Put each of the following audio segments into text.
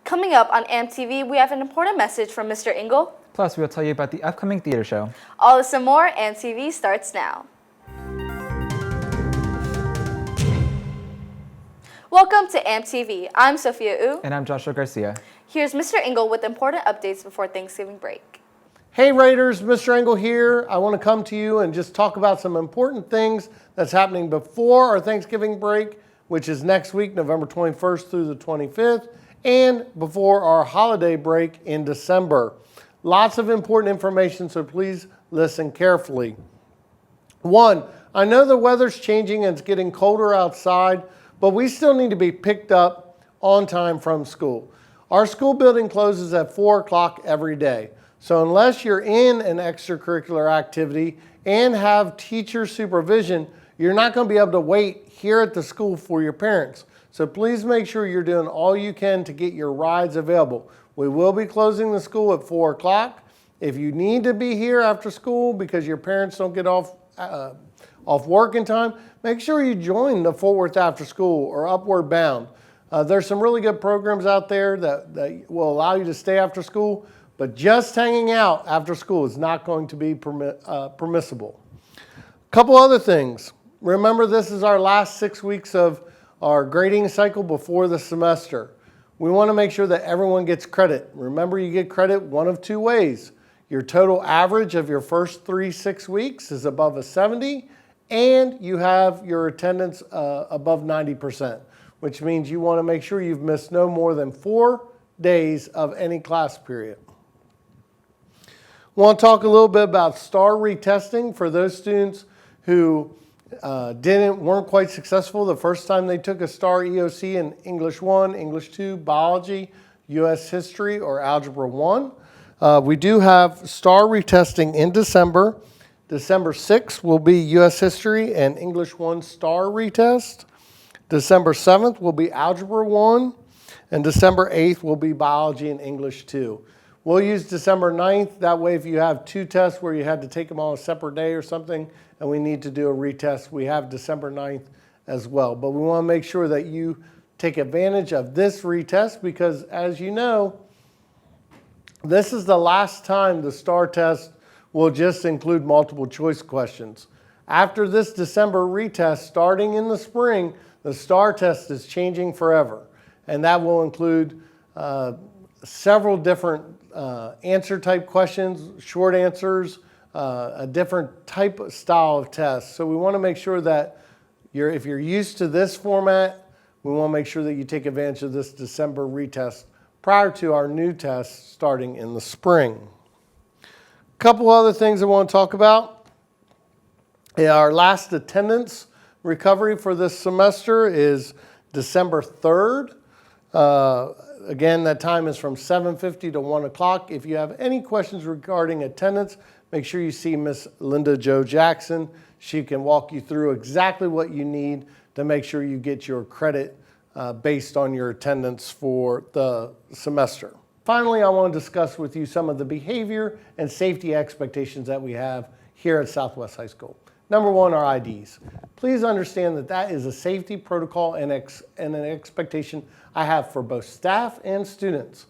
Coming up on AMTV, we have an important message from Mr. Engel. Plus, we'll tell you about the upcoming theater show. All this and more, AMTV starts now. Welcome to AMTV. I'm Sophia Wu. And I'm Joshua Garcia. Here's Mr. Engel with important updates before Thanksgiving break. Hey Raiders, Mr. Engel here. I want to come to you and just talk about some important things that's happening before our Thanksgiving break, which is next week, November 21st through the 25th, and before our holiday break in December. Lots of important information, so please listen carefully. One, I know the weather's changing and it's getting colder outside, but we still need to be picked up on time from school. Our school building closes at 4 o'clock every day. So unless you're in an extracurricular activity and have teacher supervision, you're not going to be able to wait here at the school for your parents. So please make sure you're doing all you can to get your rides available. We will be closing the school at 4 o'clock. If you need to be here after school because your parents don't get off work in time, make sure you join the Fort Worth After School or Upward Bound. There's some really good programs out there that will allow you to stay after school, but just hanging out after school is not going to be permissible. A couple other things. Remember, this is our last 6 weeks of our grading cycle before the semester. We want to make sure that everyone gets credit. Remember, you get credit one of two ways. Your total average of your first 6 weeks is above a 70, and you have your attendance above 90%, which means you want to make sure you've missed no more than 4 days of any class period. I want to talk a little bit about STAR retesting for those students who weren't quite successful the first time they took a STAR EOC in English 1, English 2, Biology, U.S. History, or Algebra 1. We do have STAR retesting in December. December 6th will be U.S. History and English 1 STAR retest. December 7th will be Algebra 1, and December 8th will be Biology and English 2. We'll use December 9th. That way, if you have 2 tests where you had to take them on a separate day or something and we need to do a retest, we have December 9th as well. But we want to make sure that you take advantage of this retest because, as you know, this is the last time the STAR test will just include multiple choice questions. After this December retest, starting in the spring, the STAR test is changing forever. And that will include several different answer type questions, short answers, a different type of style of test. So we want to make sure that if you're used to this format, we want to make sure that you take advantage of this December retest prior to our new test starting in the spring. A couple other things I want to talk about. Our last attendance recovery for this semester is December 3rd. Again, that time is from 7:50 to 1 o'clock. If you have any questions regarding attendance, make sure you see Miss Linda Jo Jackson. She can walk you through exactly what you need to make sure you get your credit based on your attendance for the semester. Finally, I want to discuss with you some of the behavior and safety expectations that we have here at Southwest High School. Number one, our IDs. Please understand that is a safety protocol and an expectation I have for both staff and students.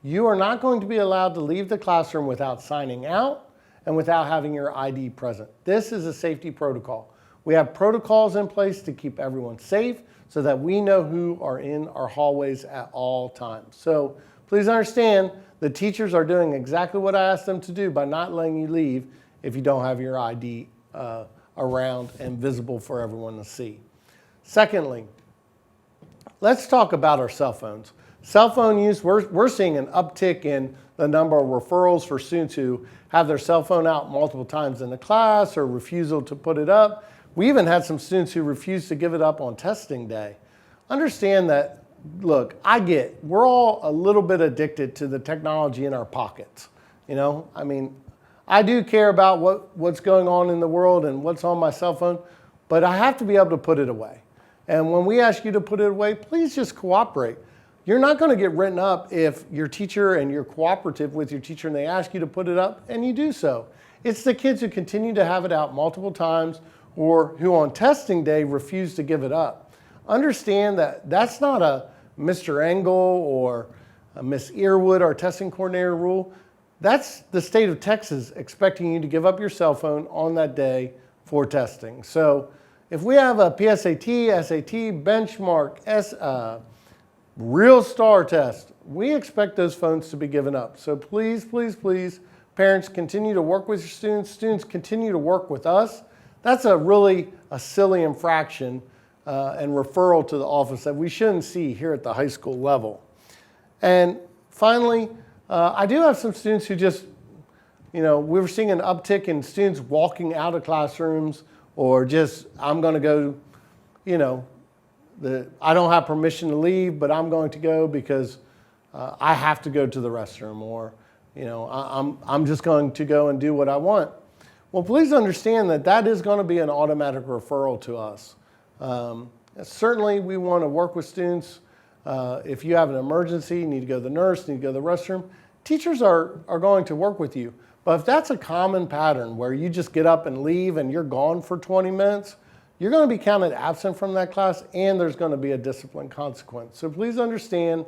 You are not going to be allowed to leave the classroom without signing out and without having your ID present. This is a safety protocol. We have protocols in place to keep everyone safe so that we know who are in our hallways at all times. So please understand the teachers are doing exactly what I asked them to do by not letting you leave if you don't have your ID around and visible for everyone to see. Secondly, let's talk about our cell phones. Cell phone use, we're seeing an uptick in the number of referrals for students who have their cell phone out multiple times in the class or refusal to put it up. We even had some students who refused to give it up on testing day. Understand that, look, we're all a little bit addicted to the technology in our pockets. You know, I mean, I do care about what's going on in the world and what's on my cell phone, but I have to be able to put it away. And when we ask you to put it away, please just cooperate. You're not going to get written up if your teacher and you're cooperative with your teacher and they ask you to put it up and you do so. It's the kids who continue to have it out multiple times or who on testing day refuse to give it up. Understand that that's not a Mr. Engel or Miss Earwood, our testing coordinator, rule. That's the state of Texas expecting you to give up your cell phone on that day for testing. So if we have a PSAT, SAT, benchmark, real star test, we expect those phones to be given up. So please, please, please, parents, continue to work with your students. Students, continue to work with us. That's really a silly infraction and referral to the office that we shouldn't see here at the high school level. And finally, I do have some students who just, we're seeing an uptick in students walking out of classrooms, or just, I'm going to go, I don't have permission to leave, but I'm going to go because I have to go to the restroom, or, I'm just going to go and do what I want. Well, please understand that that is going to be an automatic referral to us. Certainly, we want to work with students. If you have an emergency, you need to go to the nurse, need to go to the restroom, teachers are going to work with you. But if that's a common pattern where you just get up and leave and you're gone for 20 minutes, you're going to be counted absent from that class, and there's going to be a discipline consequence. So please understand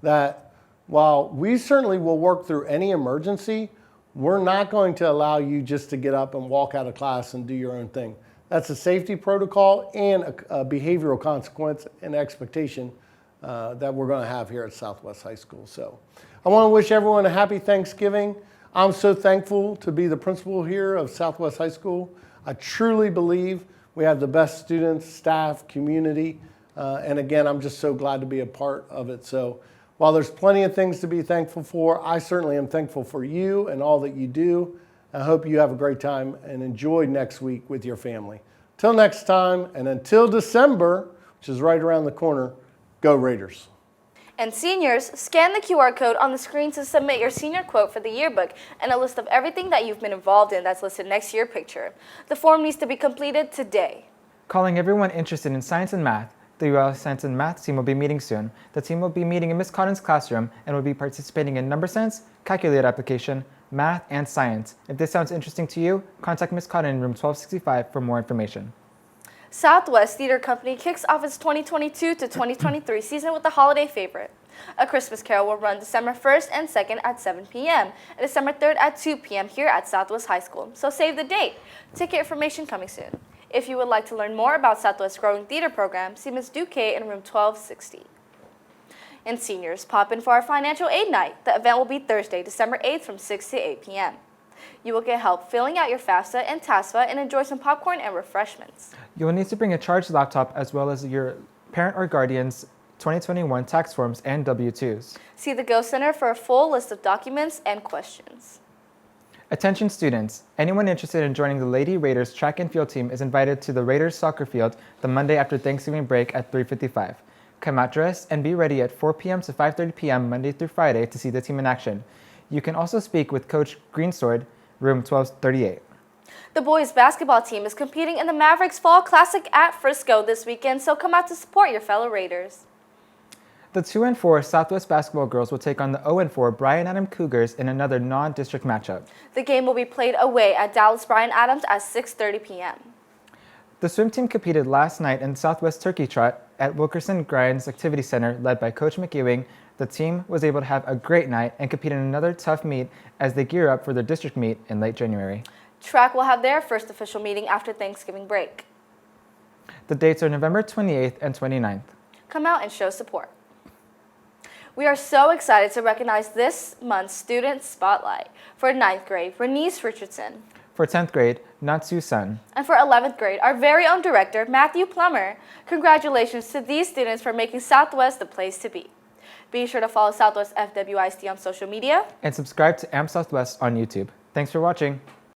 that while we certainly will work through any emergency, we're not going to allow you just to get up and walk out of class and do your own thing. That's a safety protocol and a behavioral consequence and expectation that we're going to have here at Southwest High School. So I want to wish everyone a happy Thanksgiving. I'm so thankful to be the principal here of Southwest High School. I truly believe we have the best students, staff, community, and again, I'm just so glad to be a part of it. So while there's plenty of things to be thankful for, I certainly am thankful for you and all that you do. I hope you have a great time and enjoy next week with your family. Till next time, and until December, which is right around the corner, go Raiders. And seniors, scan the QR code on the screen to submit your senior quote for the yearbook and a list of everything that you've been involved in that's listed next to your picture. The form needs to be completed today. Calling everyone interested in science and math, the UL Science and Math team will be meeting soon. The team will be meeting in Ms. Cotton's classroom and will be participating in number sense, calculator application, math, and science. If this sounds interesting to you, contact Ms. Cotton in room 1265 for more information. Southwest Theater Company kicks off its 2022 to 2023 season with a holiday favorite. A Christmas Carol will run December 1st and 2nd at 7 p.m. and December 3rd at 2 p.m. here at Southwest High School. So save the date. Ticket information coming soon. If you would like to learn more about Southwest's growing theater program, see Ms. Duque in room 1260. And seniors, pop in for our financial aid night. The event will be Thursday, December 8th from 6 to 8 p.m. You will get help filling out your FAFSA and TASFA and enjoy some popcorn and refreshments. You will need to bring a charged laptop as well as your parent or guardian's 2021 tax forms and W-2s. See the Go Center for a full list of documents and questions. Attention students, anyone interested in joining the Lady Raiders track and field team is invited to the Raiders soccer field the Monday after Thanksgiving break at 3:55. Come out dressed and be ready at 4 p.m. to 5:30 p.m. Monday through Friday to see the team in action. You can also speak with Coach Greensword, room 1238. The boys basketball team is competing in the Mavericks Fall Classic at Frisco this weekend, so come out to support your fellow Raiders. The 2-4 Southwest basketball girls will take on the 0-4 Bryan Adams Cougars in another non-district matchup. The game will be played away at Dallas Bryan Adams at 6:30 p.m. The swim team competed last night in Southwest Turkey Trot at Wilkerson Grimes Activity Center led by Coach McEwing. The team was able to have a great night and compete in another tough meet as they gear up for their district meet in late January. Track will have their first official meeting after Thanksgiving break. The dates are November 28th and 29th. Come out and show support. We are so excited to recognize this month's Student Spotlight. For 9th grade, Renese Richardson. For 10th grade, Natsu Sun. And for 11th grade, our very own director, Matthew Plummer. Congratulations to these students for making Southwest the place to be. Be sure to follow Southwest FWISD on social media. And subscribe to AMP Southwest on YouTube. Thanks for watching.